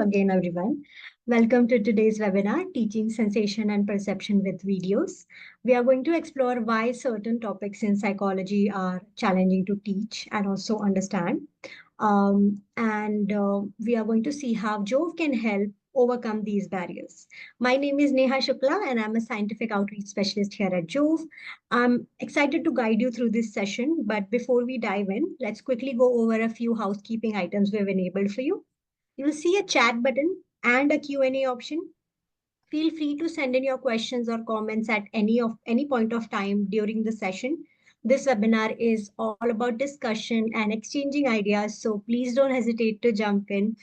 again, everyone. Welcome to today's webinar, Teaching Sensation and Perception with Videos. We are going to explore why certain topics in psychology are challenging to teach and also understand. We are going to see how Jove can help overcome these barriers. My name is Neha Shukla, and I'm a scientific outreach specialist here at Jove. I'm excited to guide you through this session, but before we dive in, let's quickly go over a few housekeeping items we've enabled for you. You'll see a chat button and a Q&A option. Feel free to send in your questions or comments at any point of time during the session. This webinar is all about discussion and exchanging ideas, so please don't hesitate to jump in.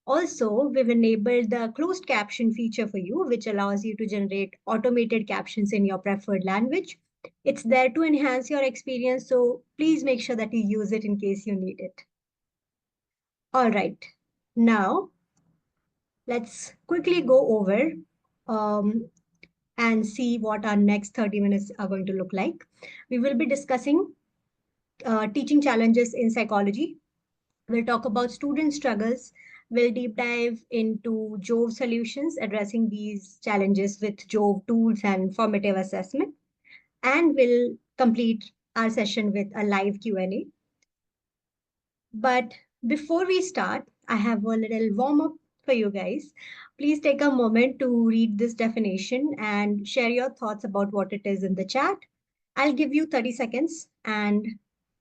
Also, we've enabled the closed caption feature for you, which allows you to generate automated captions in your preferred language. It's there to enhance your experience, so please make sure that you use it in case you need it. All right, now let's quickly go over um, and see what our next 30 minutes are going to look like. We will be discussing teaching challenges in psychology. We'll talk about student struggles. We'll deep dive into Jove solutions, addressing these challenges with Jove tools and formative assessment. And we'll complete our session with a live Q&A. But before we start, I have a little warm up for you guys. Please take a moment to read this definition and share your thoughts about what it is in the chat. I'll give you 30 seconds, and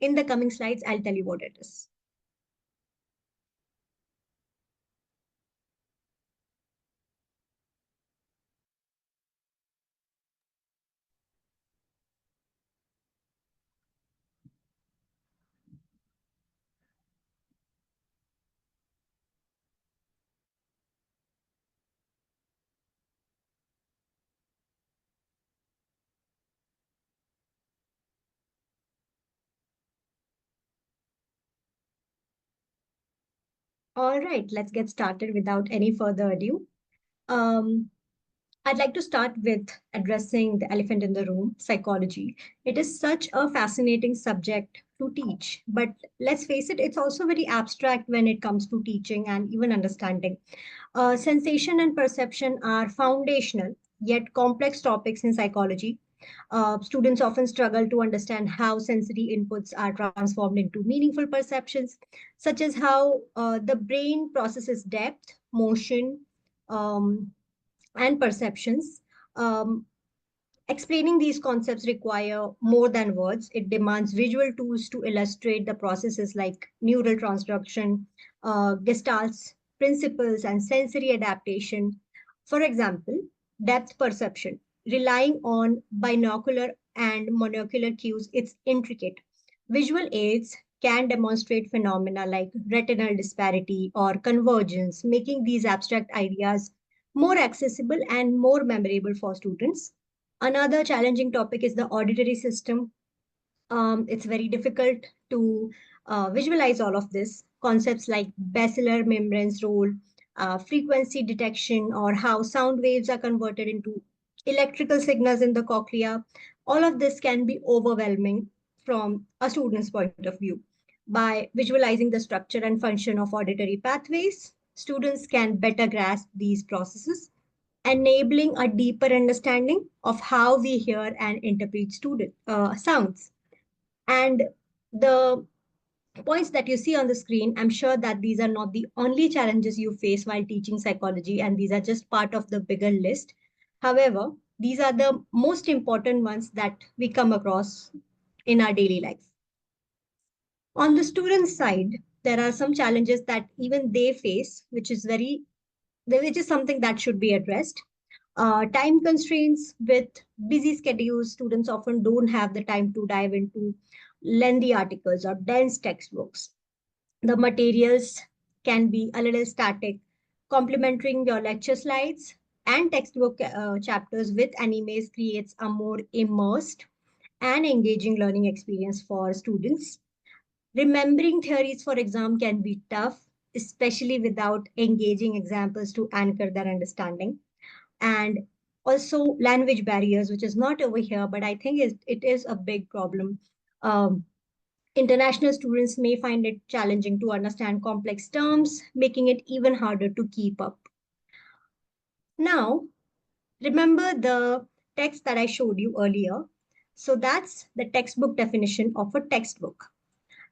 in the coming slides, I'll tell you what it is. All right, let's get started without any further ado. Um, I'd like to start with addressing the elephant in the room, psychology. It is such a fascinating subject to teach, but let's face it, it's also very abstract when it comes to teaching and even understanding. Sensation and perception are foundational yet complex topics in psychology. Students often struggle to understand how sensory inputs are transformed into meaningful perceptions, such as how the brain processes depth, motion, um, and perceptions. Um, Explaining these concepts require more than words. It demands visual tools to illustrate the processes like neural transduction, gestalts, principles, and sensory adaptation. For example, depth perception, relying on binocular and monocular cues, it's intricate. Visual aids can demonstrate phenomena like retinal disparity or convergence, making these abstract ideas more accessible and more memorable for students. Another challenging topic is the auditory system. It's very difficult to visualize all of this. Concepts like basilar membrane's role, frequency detection, or how sound waves are converted into electrical signals in the cochlea. All of this can be overwhelming from a student's point of view. By visualizing the structure and function of auditory pathways, students can better grasp these processes, enabling a deeper understanding of how we hear and interpret sounds. And the points that you see on the screen, I'm sure that these are not the only challenges you face while teaching psychology, and these are just part of the bigger list. However, these are the most important ones that we come across in our daily life. On the student side, there are some challenges that even they face, which is something that should be addressed. Time constraints with busy schedules, students often don't have the time to dive into lengthy articles or dense textbooks. The materials can be a little static, complementing your lecture slides and textbook chapters with animes creates a more immersed and engaging learning experience for students. Remembering theories for exam can be tough, especially without engaging examples to anchor their understanding. And also language barriers, which is not over here, but I think it is a big problem. Um, International students may find it challenging to understand complex terms, making it even harder to keep up. Now, remember the text that I showed you earlier. So that's the textbook definition of a textbook.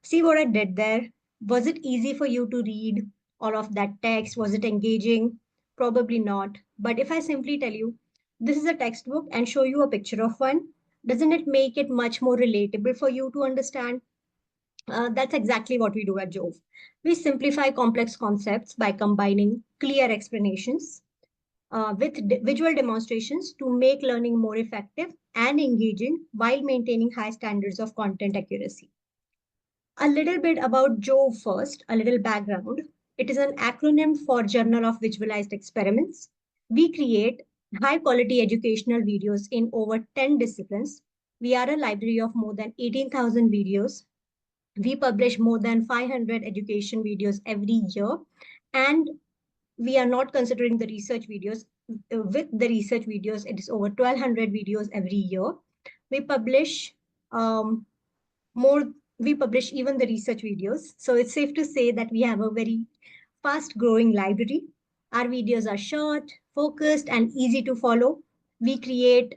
See what I did there? Was it easy for you to read all of that text? Was it engaging? Probably not. But if I simply tell you, this is a textbook and show you a picture of one, doesn't it make it much more relatable for you to understand? That's exactly what we do at Jove. We simplify complex concepts by combining clear explanations with visual demonstrations to make learning more effective and engaging while maintaining high standards of content accuracy. A little bit about Jove first, a little background. It is an acronym for Journal of Visualized Experiments. We create high quality educational videos in over 10 disciplines. We are a library of more than 18,000 videos. We publish more than 500 education videos every year. And we are not considering the research videos. With the research videos, it is over 1,200 videos every year. We publish um, more, we publish even the research videos. So it's safe to say that we have a very fast growing library. Our videos are short, focused, and easy to follow. We create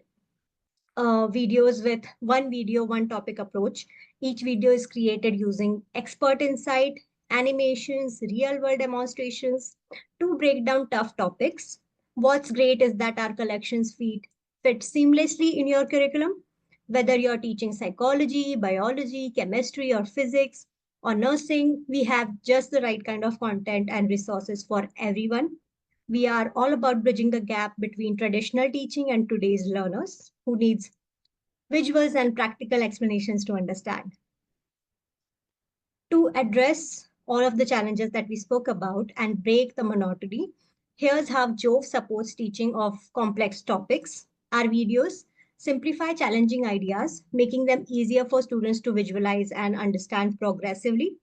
videos with one video, one topic approach. Each video is created using expert insight, animations, real world demonstrations to break down tough topics. What's great is that our collections fit seamlessly in your curriculum, whether you're teaching psychology, biology, chemistry, or physics, or nursing. We have just the right kind of content and resources for everyone. We are all about bridging the gap between traditional teaching and today's learners who needs visuals and practical explanations to understand. To address all of the challenges that we spoke about and break the monotony, here's how Jove supports teaching of complex topics. Our videos simplify challenging ideas, making them easier for students to visualize and understand progressively.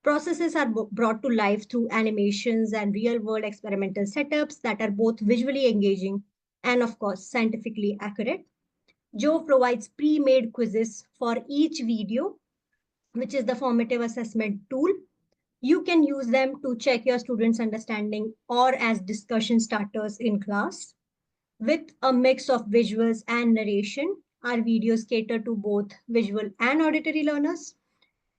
Processes are brought to life through animations and real world experimental setups that are both visually engaging and, of course, scientifically accurate. Joe provides pre-made quizzes for each video, which is the formative assessment tool. You can use them to check your students' understanding or as discussion starters in class. With a mix of visuals and narration, our videos cater to both visual and auditory learners,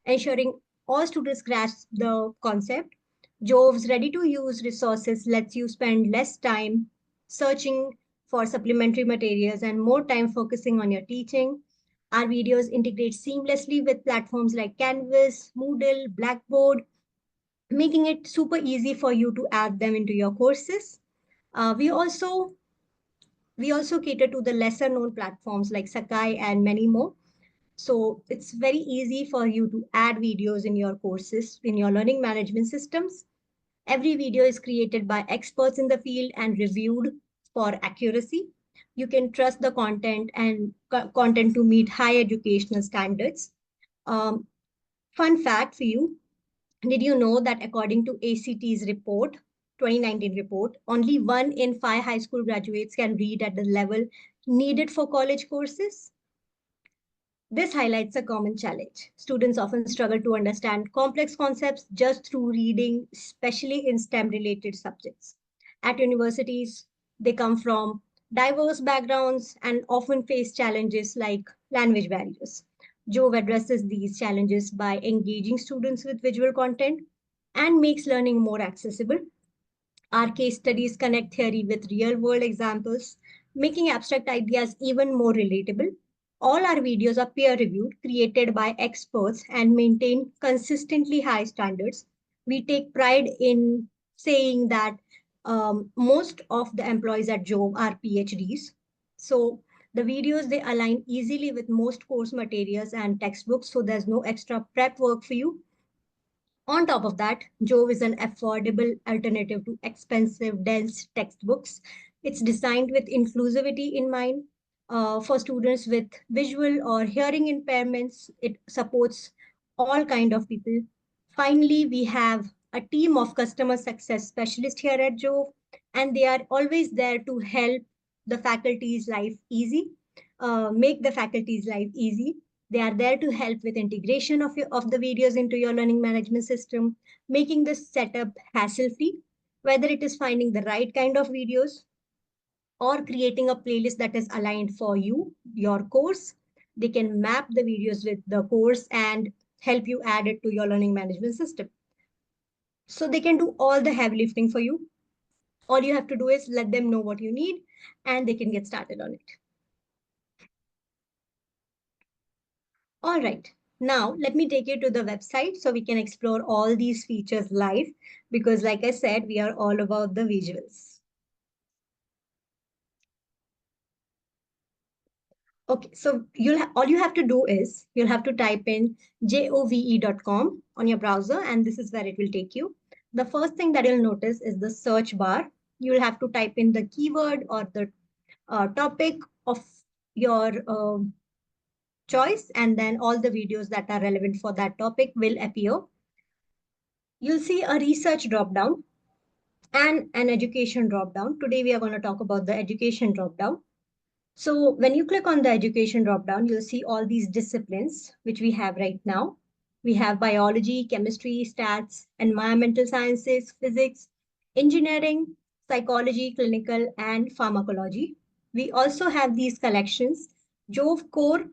ensuring all students grasp the concept. Jove's ready-to-use resources lets you spend less time searching for supplementary materials and more time focusing on your teaching. Our videos integrate seamlessly with platforms like Canvas, Moodle, Blackboard, making it super easy for you to add them into your courses. We also cater to the lesser known platforms like Sakai and many more. So it's very easy for you to add videos in your courses, in your learning management systems. Every video is created by experts in the field and reviewed for accuracy. You can trust the content and content to meet high educational standards. Um, Fun fact for you, did you know that according to ACT's report, 2019 report, only 1 in 5 high school graduates can read at the level needed for college courses? This highlights a common challenge. Students often struggle to understand complex concepts just through reading, especially in STEM related subjects. At universities, they come from diverse backgrounds and often face challenges like language barriers. Jove addresses these challenges by engaging students with visual content and makes learning more accessible. Our case studies connect theory with real world examples, making abstract ideas even more relatable. All our videos are peer reviewed, created by experts, and maintain consistently high standards. We take pride in saying that most of the employees at Jove are PhDs. So the videos, they align easily with most course materials and textbooks, so there's no extra prep work for you. On top of that, Jove is an affordable alternative to expensive, dense textbooks. It's designed with inclusivity in mind. For students with visual or hearing impairments, it supports all kind of people. Finally, we have a team of customer success specialists here at Jove, and they are always there to help the faculty's life easy, make the faculty's life easy. They are there to help with integration of the videos into your learning management system, making this setup hassle-free, whether it is finding the right kind of videos or creating a playlist that is aligned for you, your course. They can map the videos with the course and help you add it to your learning management system. So they can do all the heavy lifting for you. All you have to do is let them know what you need and they can get started on it. All right. Now, let me take you to the website so we can explore all these features live because like I said, we are all about the visuals. Okay, so all you have to do is you'll have to type in jove.com on your browser, and this is where it will take you. The first thing that you'll notice is the search bar. You'll have to type in the keyword or the topic of your choice, and then all the videos that are relevant for that topic will appear. You'll see a research dropdown and an education dropdown. Today, we are going to talk about the education dropdown. So when you click on the education dropdown, you'll see all these disciplines, which we have right now. We have biology, chemistry, stats, environmental sciences, physics, engineering, psychology, clinical, and pharmacology. We also have these collections. Jove Core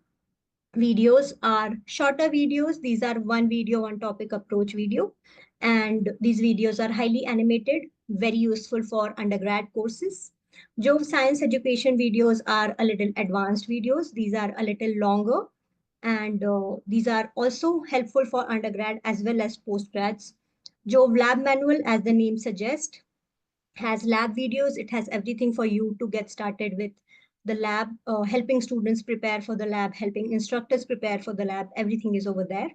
videos are shorter videos. These are one video, one topic approach video. And these videos are highly animated, very useful for undergrad courses. Jove Science Education videos are a little advanced videos. These are a little longer. And these are also helpful for undergrad as well as postgrads. Jove Lab Manual, as the name suggests, has lab videos. It has everything for you to get started with the lab, helping students prepare for the lab, helping instructors prepare for the lab. Everything is over there.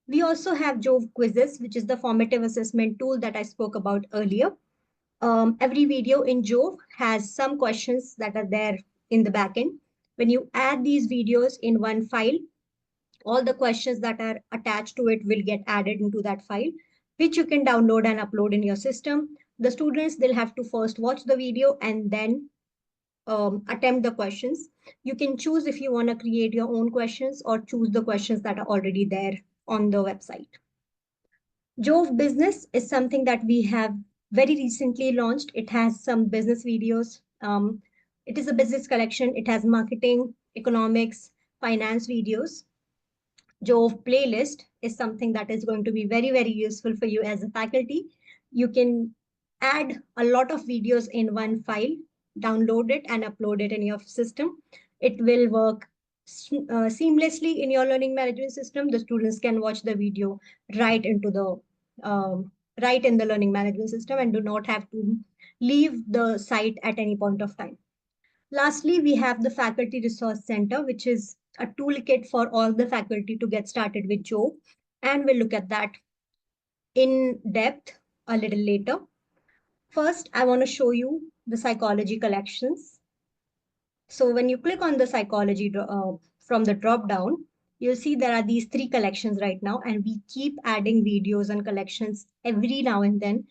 We also have Jove Quizzes, which is the formative assessment tool that I spoke about earlier. Every video in Jove has some questions that are there in the backend. When you add these videos in one file, all the questions that are attached to it will get added into that file, which you can download and upload in your system. The students, they'll have to first watch the video and then attempt the questions. You can choose if you want to create your own questions or choose the questions that are already there on the website. Jove Business is something that we have very recently launched. It has some business videos. It is a business collection. It has marketing, economics, finance videos. Jove playlist is something that is going to be very, very useful for you as a faculty. You can add a lot of videos in one file, download it and upload it in your system. It will work seamlessly in your learning management system. The students can watch the video right into the right in the learning management system and do not have to leave the site at any point of time. Lastly, we have the Faculty Resource Center, which is a toolkit for all the faculty to get started with Jove. And we'll look at that in depth a little later. First, I want to show you the psychology collections. So when you click on the psychology from the drop down, you'll see there are these three collections right now, and we keep adding videos and collections every now and then.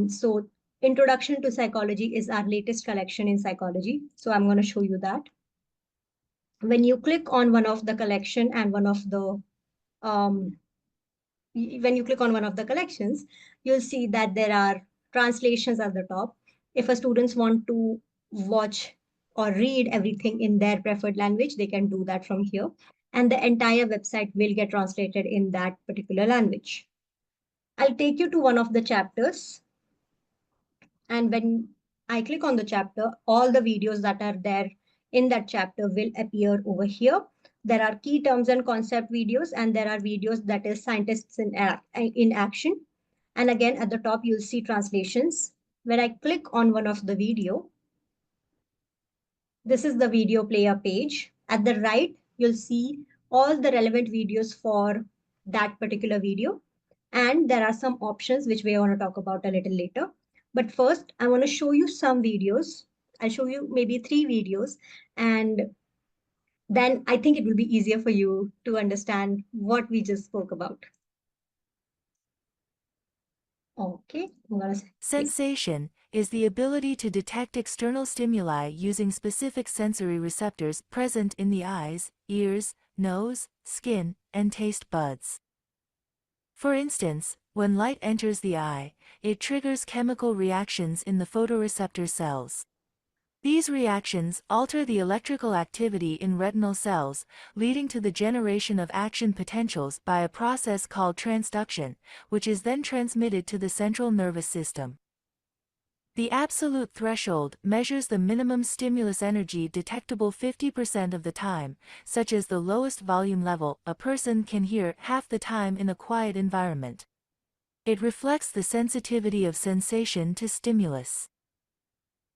So Introduction to Psychology is our latest collection in psychology. So I'm going to show you that. When you click on one of the collection and one of the when you click on one of the collections, you'll see that there are translations at the top. If a students want to watch or read everything in their preferred language, they can do that from here. And the entire website will get translated in that particular language. I'll take you to one of the chapters. And when I click on the chapter, all the videos that are there in that chapter will appear over here. There are key terms and concept videos, and there are videos that is scientists in action. And again, at the top, you'll see translations. When I click on one of the video, this is the video player page. At the right, you'll see all the relevant videos for that particular video. And there are some options which we want to talk about a little later. But first, I want to show you some videos. I'll show you maybe 3 videos, and then I think it will be easier for you to understand what we just spoke about. Okay, I'm gonna say. Sensation is the ability to detect external stimuli using specific sensory receptors present in the eyes, ears, nose, skin, and taste buds. For instance, when light enters the eye, it triggers chemical reactions in the photoreceptor cells. These reactions alter the electrical activity in retinal cells, leading to the generation of action potentials by a process called transduction, which is then transmitted to the central nervous system. The absolute threshold measures the minimum stimulus energy detectable 50% of the time, such as the lowest volume level a person can hear half the time in a quiet environment. It reflects the sensitivity of sensation to stimulus.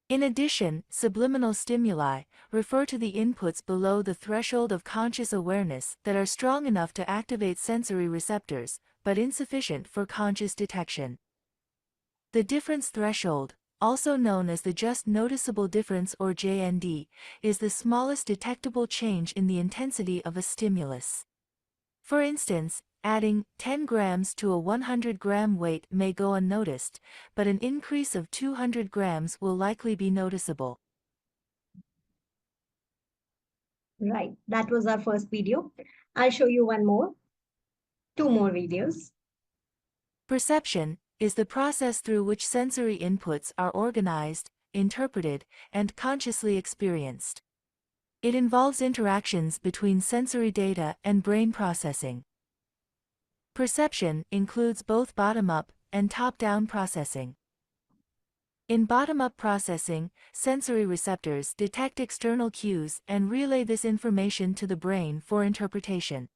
In addition, subliminal stimuli refer to the inputs below the threshold of conscious awareness that are strong enough to activate sensory receptors, but insufficient for conscious detection. The difference threshold, also known as the just noticeable difference or JND, is the smallest detectable change in the intensity of a stimulus. For instance, adding 10 grams to a 100-gram weight may go unnoticed, but an increase of 200 grams will likely be noticeable. Right, that was our first video. I'll show you two more videos. Perception is the process through which sensory inputs are organized, interpreted, and consciously experienced. It involves interactions between sensory data and brain processing. Perception includes both bottom-up and top-down processing. In bottom-up processing, sensory receptors detect external cues and relay this information to the brain for interpretation.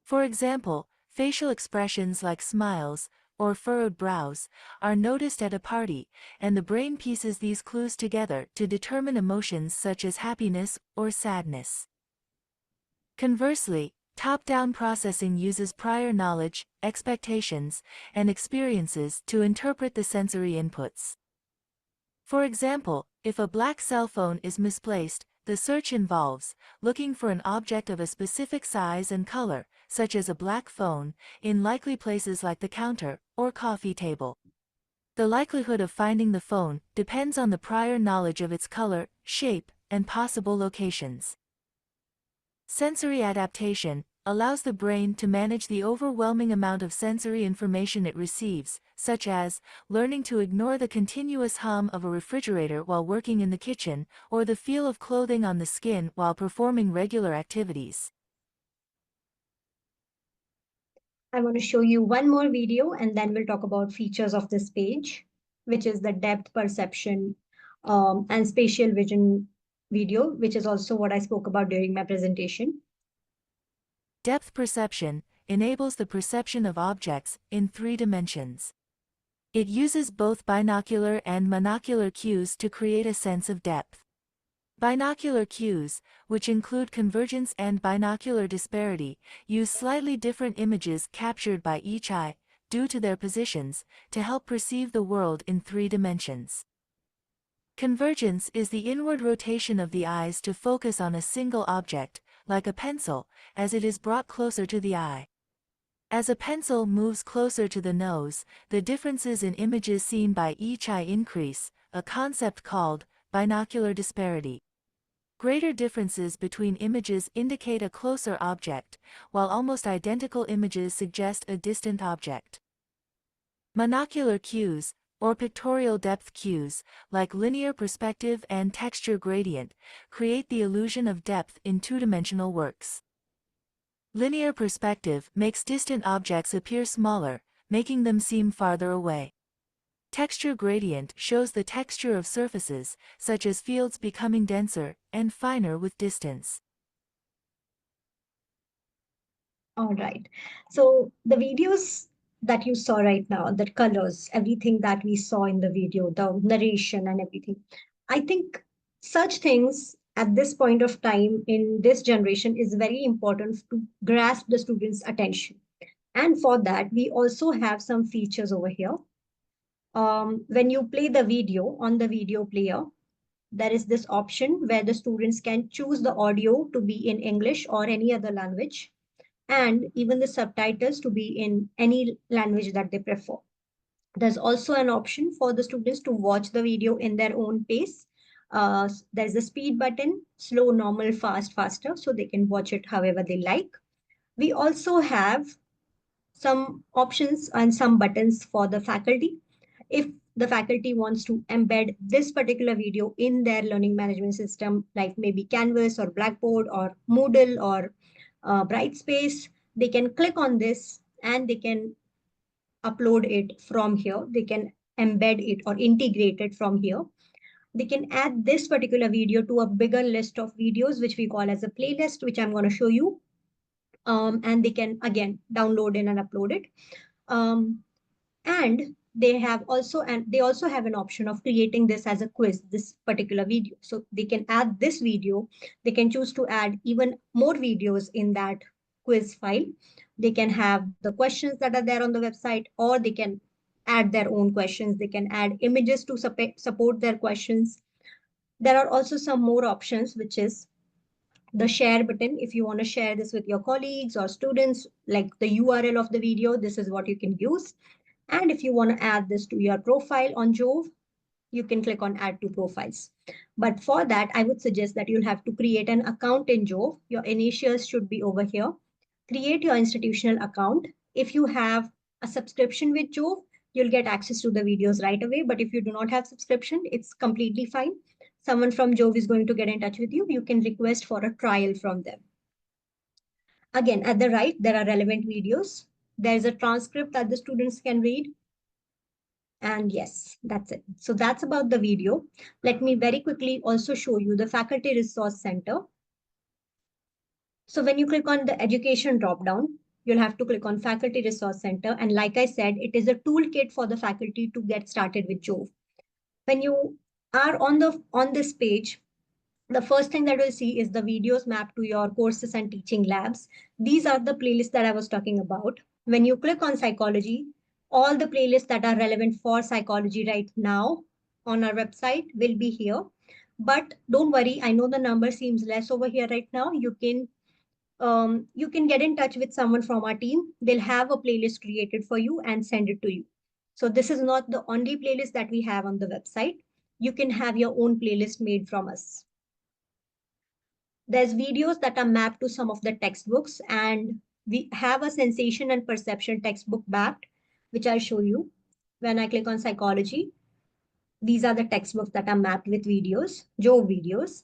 For example, facial expressions like smiles or furrowed brows are noticed at a party, and the brain pieces these clues together to determine emotions such as happiness or sadness. Conversely, top-down processing uses prior knowledge, expectations, and experiences to interpret the sensory inputs. For example, if a black cell phone is misplaced, the search involves looking for an object of a specific size and color, such as a black phone, in likely places like the counter or coffee table. The likelihood of finding the phone depends on the prior knowledge of its color, shape, and possible locations. Sensory adaptation allows the brain to manage the overwhelming amount of sensory information it receives, such as learning to ignore the continuous hum of a refrigerator while working in the kitchen, or the feel of clothing on the skin while performing regular activities. I want to show you one more video and then we'll talk about features of this page, which is the depth perception and spatial vision video, which is also what I spoke about during my presentation. Depth perception enables the perception of objects in 3 dimensions. It uses both binocular and monocular cues to create a sense of depth. Binocular cues, which include convergence and binocular disparity, use slightly different images captured by each eye, due to their positions, to help perceive the world in 3 dimensions. Convergence is the inward rotation of the eyes to focus on a single object, like a pencil, as it is brought closer to the eye. As a pencil moves closer to the nose, the differences in images seen by each eye increase, a concept called binocular disparity. Greater differences between images indicate a closer object, while almost identical images suggest a distant object. Monocular cues, or pictorial depth cues, like linear perspective and texture gradient, create the illusion of depth in 2-dimensional works. Linear perspective makes distant objects appear smaller, making them seem farther away. Texture gradient shows the texture of surfaces, such as fields becoming denser and finer with distance. All right. So the videos that you saw right now, the colors, everything that we saw in the video, the narration and everything, I think such things at this point of time in this generation is very important to grasp the students' attention. And for that, we also have some features over here. When you play the video on the video player, there is this option where the students can choose the audio to be in English or any other language, and even the subtitles to be in any language that they prefer. There's also an option for the students to watch the video in their own pace, There's a speed button, slow, normal, fast, faster, so they can watch it however they like. We also have some options and some buttons for the faculty. If the faculty wants to embed this particular video in their learning management system, like maybe Canvas or Blackboard or Moodle or Brightspace, they can click on this and they can upload it from here. They can embed it or integrate it from here. They can add this particular video to a bigger list of videos, which we call as a playlist, which I'm going to show you. And they can again download in and upload it. Um, and they also have an option of creating this as a quiz, this particular video. So they can add this video. They can choose to add even more videos in that quiz file. They can have the questions that are there on the website, or they can add their own questions. They can add images to support their questions. There are also some more options, which is the share button. If you want to share this with your colleagues or students, like the URL of the video, this is what you can use. And if you want to add this to your profile on Jove, you can click on add to profiles. But for that, I would suggest that you'll have to create an account in Jove. Your initials should be over here. Create your institutional account. If you have a subscription with Jove, you'll get access to the videos right away. But if you do not have subscription, it's completely fine. Someone from Jove is going to get in touch with you. You can request for a trial from them. Again, at the right, there are relevant videos. There's a transcript that the students can read. And yes, that's it. So that's about the video. Let me very quickly also show you the Faculty Resource Center. So when you click on the education dropdown, you'll have to click on Faculty Resource Center. And like I said, it is a toolkit for the faculty to get started with Jove. When you are on this page, the first thing that you'll see is the videos mapped to your courses and teaching labs. These are the playlists that I was talking about. When you click on psychology, all the playlists that are relevant for psychology right now on our website will be here. But don't worry, I know the number seems less over here right now. You can get in touch with someone from our team. They'll have a playlist created for you and send it to you. So this is not the only playlist that we have on the website. You can have your own playlist made from us. There's videos that are mapped to some of the textbooks, and we have a sensation and perception textbook mapped, which I'll show you. When I click on psychology, these are the textbooks that are mapped with videos, Joe videos.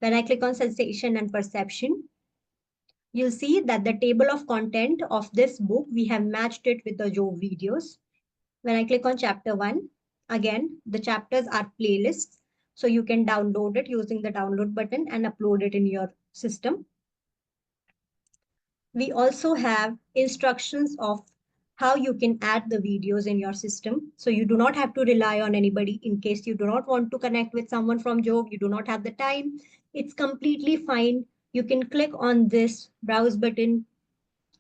When I click on sensation and perception, you'll see that the table of content of this book, we have matched it with the Joe videos. When I click on chapter 1, again, the chapters are playlists. So you can download it using the download button and upload it in your system. We also have instructions of how you can add the videos in your system. So you do not have to rely on anybody in case you do not want to connect with someone from Jove, you do not have the time. It's completely fine. You can click on this browse button,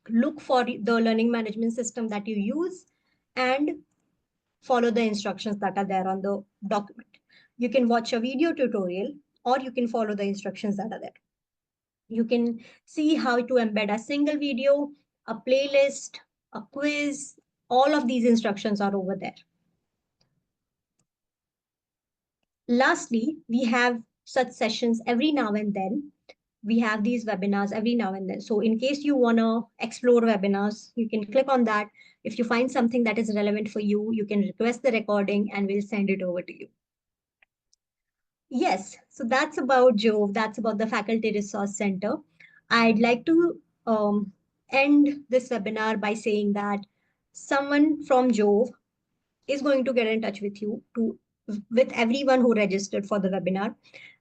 look for the learning management system that you use, and follow the instructions that are there on the document. You can watch a video tutorial or you can follow the instructions that are there. You can see how to embed a single video, a playlist, a quiz. All of these instructions are over there. Lastly, we have such sessions every now and then. We have these webinars every now and then. So in case you want to explore webinars, you can click on that. If you find something that is relevant for you, you can request the recording and we'll send it over to you. Yes, so that's about Jove. That's about the Faculty Resource Center. I'd like to end this webinar by saying that someone from Jove is going to get in touch with you with everyone who registered for the webinar.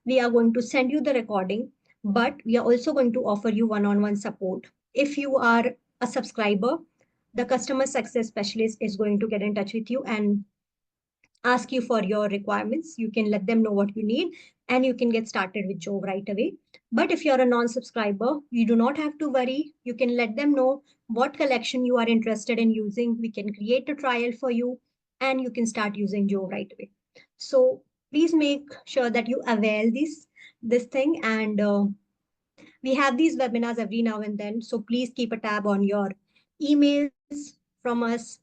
We are going to send you the recording, but we are also going to offer you one-on-one support. If you are a subscriber, the customer success specialist is going to get in touch with you and ask you for your requirements. You can let them know what you need and you can get started with Jove right away. But if you're a non-subscriber, you do not have to worry. You can let them know what collection you are interested in using. We can create a trial for you and you can start using Jove right away. So please make sure that you avail this thing. And we have these webinars every now and then. So please keep a tab on your emails from us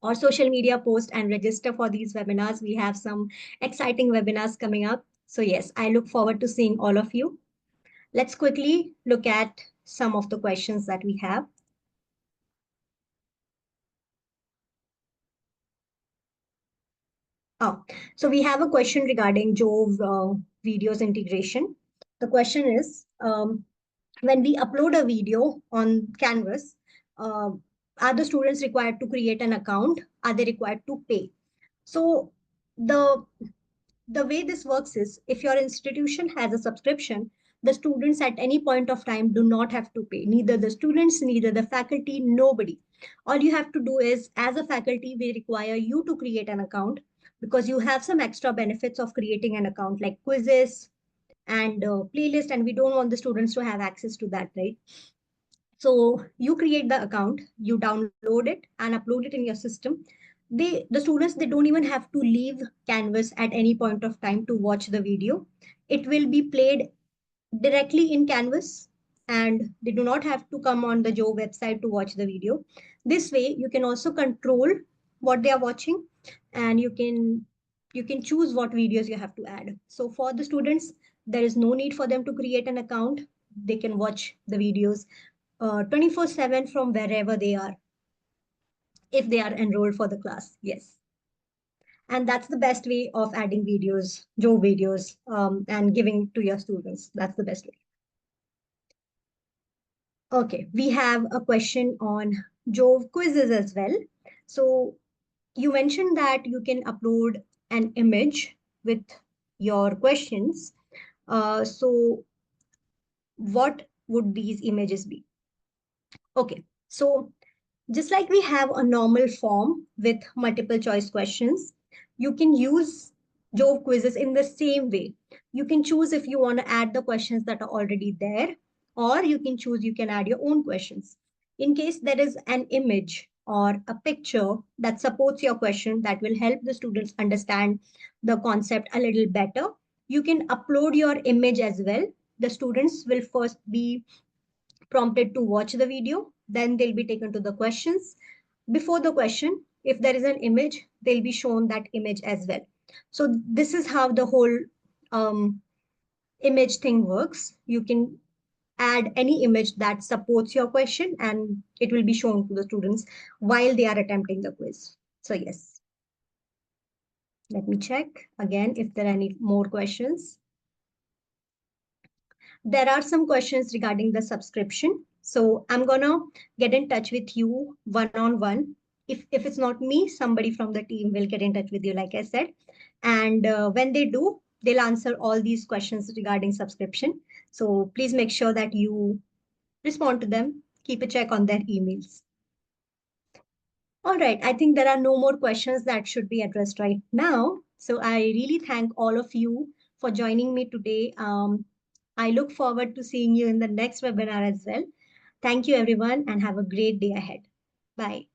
or social media post and register for these webinars. We have some exciting webinars coming up. So yes, I look forward to seeing all of you. Let's quickly look at some of the questions that we have. Oh, so we have a question regarding Jove videos integration. The question is, when we upload a video on Canvas, uh, are the students required to create an account? Are they required to pay? So the the way this works is, if your institution has a subscription, the students at any point of time do not have to pay, neither the students, neither the faculty, nobody. All you have to do is, as a faculty, we require you to create an account, because you have some extra benefits of creating an account, like quizzes and playlist, and we don't want the students to have access to that, right? So you create the account, you download it and upload it in your system. The students, they don't even have to leave Canvas at any point of time to watch the video. It will be played directly in Canvas, and they do not have to come on the Joe website to watch the video. This way, you can also control what they are watching, and you can choose what videos you have to add. So for the students, there is no need for them to create an account. They can watch the videos 24/7 from wherever they are, if they are enrolled for the class. Yes. And that's the best way of adding videos, Joe videos, and giving to your students. That's the best way. Okay, we have a question on Jove quizzes as well. So you mentioned that you can upload an image with your questions. So what would these images be? Okay, so just like we have a normal form with multiple choice questions, you can use Jove quizzes in the same way. You can choose if you want to add the questions that are already there, or you can choose you can add your own questions. In case there is an image or a picture that supports your question, that will help the students understand the concept a little better, you can upload your image as well. The students will first be prompted to watch the video, then they'll be taken to the questions. Before the question, if there is an image, they'll be shown that image as well. So this is how the whole um, image thing works. You can add any image that supports your question, and it will be shown to the students while they are attempting the quiz. So yes, let me check again if there are any more questions. There are some questions regarding the subscription. So I'm gonna get in touch with you one-on-one. If it's not me, somebody from the team will get in touch with you, like I said. And when they do, they'll answer all these questions regarding subscription. So please make sure that you respond to them, keep a check on their emails. All right, I think there are no more questions that should be addressed right now. So I really thank all of you for joining me today. I look forward to seeing you in the next webinar as well. Thank you, everyone, and have a great day ahead. Bye.